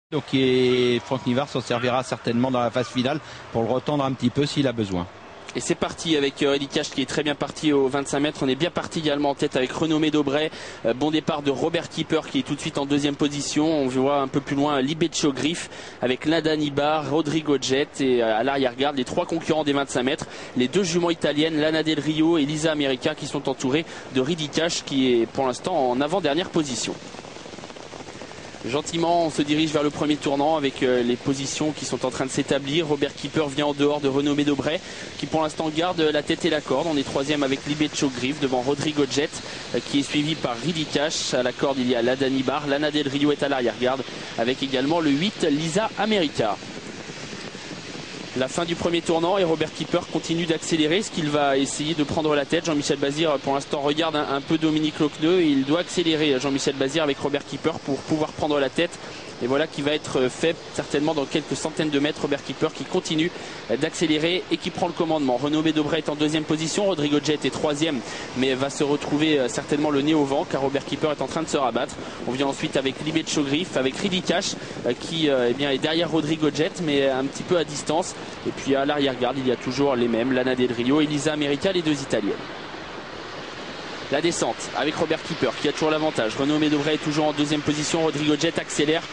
Donc Franck Nivard s'en servira certainement dans la phase finale pour le retendre un petit peu s'il a besoin. Et c'est parti avec Reddy Cash qui est très bien parti aux 25 mètres. On est bien parti également en tête avec Renommé d'Aubray. Bon départ de Robert Keeper qui est tout de suite en deuxième position. On voit un peu plus loin Libeccio Griff avec Lada Nibar, Rodrigo Jet et à l'arrière-garde les trois concurrents des 25 mètres. Les deux juments italiennes, Lana Del Rio et Lisa America qui sont entourés de Reddy Cash qui est pour l'instant en avant-dernière position. Gentiment, on se dirige vers le premier tournant avec les positions qui sont en train de s'établir. Robert Keeper vient en dehors de Renommé d'Aubray qui pour l'instant garde la tête et la corde. On est troisième avec Libeccio Griff devant Rodrigo Jet qui est suivi par Reddy Cash. À la corde, il y a Lada Nibar. Lana Del Rio est à l'arrière-garde avec également le 8 Lisa America. La fin du premier tournant et Robert Keeper continue d'accélérer. Est-ce qu'il va essayer de prendre la tête? Jean-Michel Bazir pour l'instant regarde un peu Dominique Lochneux. Il doit accélérer Jean-Michel Bazir avec Robert Keeper pour pouvoir prendre la tête. Et voilà qui va être fait certainement dans quelques centaines de mètres. Robert Keeper qui continue d'accélérer et qui prend le commandement. Renommé d'Aubray est en deuxième position. Rodrigo Jet est troisième mais va se retrouver certainement le nez au vent car Robert Keeper est en train de se rabattre. On vient ensuite avec Libeccio Griff, avec Reddy Cash qui est derrière Rodrigo Jet mais un petit peu à distance. Et puis à l'arrière-garde il y a toujours les mêmes, Lana Del Rio et Lisa America, les deux italiennes. La descente avec Robert Keeper qui a toujours l'avantage. Renommé d'Aubray est toujours en deuxième position. Rodrigo Jet accélère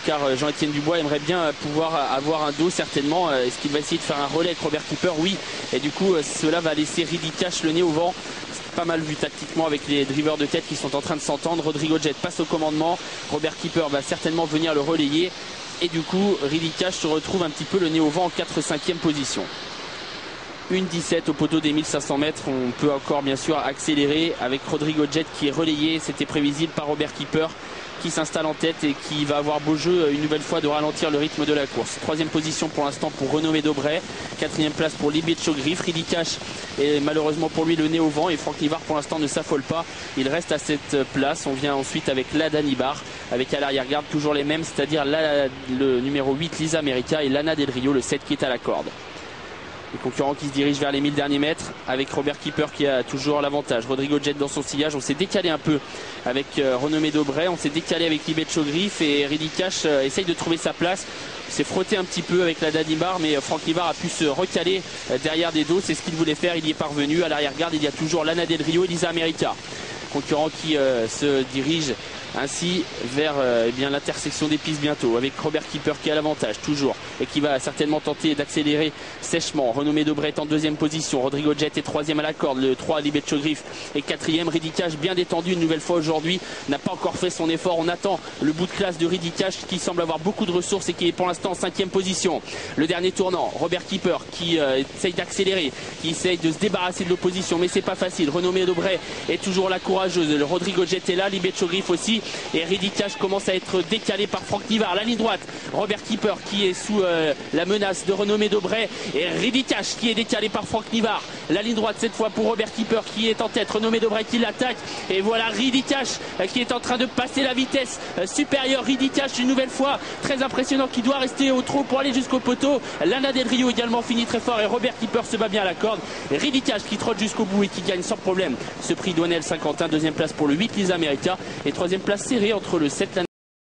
car Jean-Étienne Dubois aimerait bien pouvoir avoir un dos certainement. Est-ce qu'il va essayer de faire un relais avec Robert Keeper? Oui. Et du coup cela va laisser Reddy Cash le nez au vent. Pas mal vu tactiquement avec les drivers de tête qui sont en train de s'entendre. Rodrigo Jet passe au commandement. Robert Keeper va certainement venir le relayer. Et du coup Reddy Cash se retrouve un petit peu le nez au vent en 4-5e position. 1,17 au poteau des 1500 mètres. On peut encore bien sûr accélérer avec Rodrigo Jet qui est relayé, c'était prévisible, par Robert Keeper qui s'installe en tête et qui va avoir beau jeu une nouvelle fois de ralentir le rythme de la course. Troisième position pour l'instant pour Renommé d'Aubray. Quatrième place pour Libeccio Griff. Reddy Cash est malheureusement pour lui le nez au vent et Franck Nivard pour l'instant ne s'affole pas. Il reste à cette place. On vient ensuite avec Lada Nibar avec à l'arrière-garde toujours les mêmes, c'est-à-dire le numéro 8 Lisa America et Lana Del Rio, le 7 qui est à la corde. Les concurrents qui se dirigent vers les 1000 derniers mètres avec Robert Keeper qui a toujours l'avantage. Rodrigo Jet dans son sillage. On s'est décalé un peu avec Renommé d'Aubray. On s'est décalé avec Libeccio Griff et Reddy Cash essaye de trouver sa place. Il s'est frotté un petit peu avec Lada Nibar mais Franck Nivard a pu se recaler derrière des dos. C'est ce qu'il voulait faire. Il y est parvenu. À l'arrière-garde, il y a toujours Lana Del Rio et Lisa America. Concurrents qui se dirigent ainsi vers l'intersection des pistes bientôt avec Robert Keeper qui a l'avantage toujours et qui va certainement tenter d'accélérer sèchement. Renommé d'Aubray est en deuxième position. Rodrigo Jet est troisième à la corde. Le 3 Libeccio Griff est quatrième. Reddy Cash bien détendu une nouvelle fois aujourd'hui. N'a pas encore fait son effort. On attend le bout de classe de Reddy Cash qui semble avoir beaucoup de ressources et qui est pour l'instant en cinquième position. Le dernier tournant, Robert Keeper qui essaye d'accélérer, qui essaye de se débarrasser de l'opposition mais c'est pas facile. Renommé d'Aubray est toujours la courageuse. Le Rodrigo Jet est là, Libeccio Griff aussi. Et Reddy Cash commence à être décalé par Franck Nivard. La ligne droite, Robert Keeper qui est sous la menace de Renommé d'Aubray. Et Reddy Cash qui est décalé par Franck Nivard. La ligne droite cette fois pour Robert Keeper qui est en tête. Renommé d'Aubray qui l'attaque. Et voilà Reddy Cash qui est en train de passer la vitesse supérieure. Reddy Cash une nouvelle fois très impressionnant qui doit rester au trot pour aller jusqu'au poteau. Lana Del Rio également finit très fort et Robert Keeper se bat bien à la corde. Et Reddy Cash qui trotte jusqu'au bout et qui gagne sans problème ce prix Douanel Saint-Quentin. Deuxième place pour le 8 Lisa America et troisième place serrée entre le 7